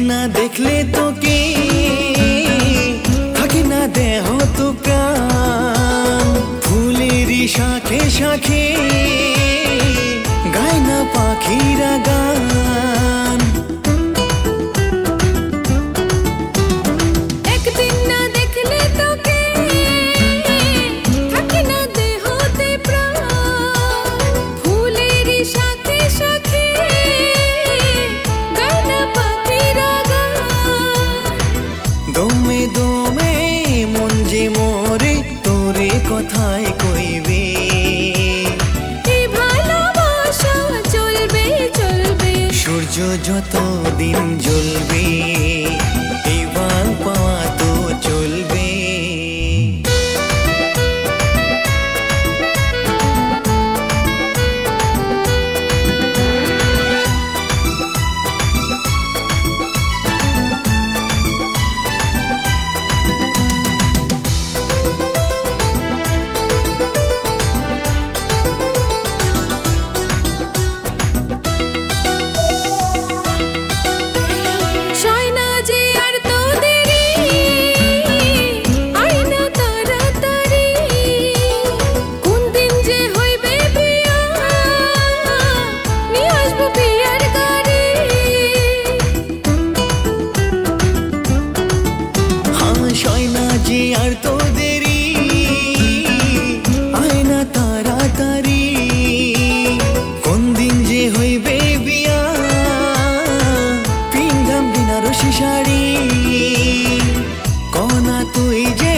না দেখলে তোকে থাকে না দেহ তো প্রাণ ফুলেরই শাখে শাখে গায় না পাখিরা গান একদিন না দেখলে তোকে থাকে না দেহতে প্রাণ ফুলেরই শাখে শাখে গায় না পাখিরা গান দমে দমে মন যে মোরে তোরে কথায় কইবে এই ভালোবাসা চলবে চলবে সূর্য যত দিন জ্বলবে এই ভাল পাওয়া তো চলবে শয়না যে আর তোদেরই আয়না তাড়াতাড়ি কোন দিন যে হইবে বিয়া নিয়ে আসবো বিয়ার গাড়ি হ্যাঁ শয়না যে আর তোদেরই আয়না তাড়াতাড়ি কোন দিন যে হইবে বিয়া পিন্ধাম বিনারসি শাড়ি কনা তুই যে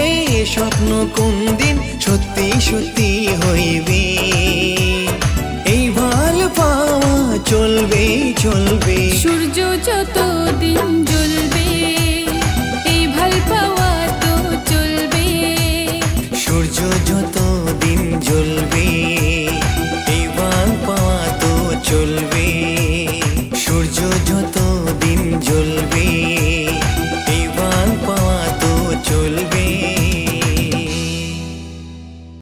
স্বপ্ন কোন দিন সত্যি সত্যি হইবে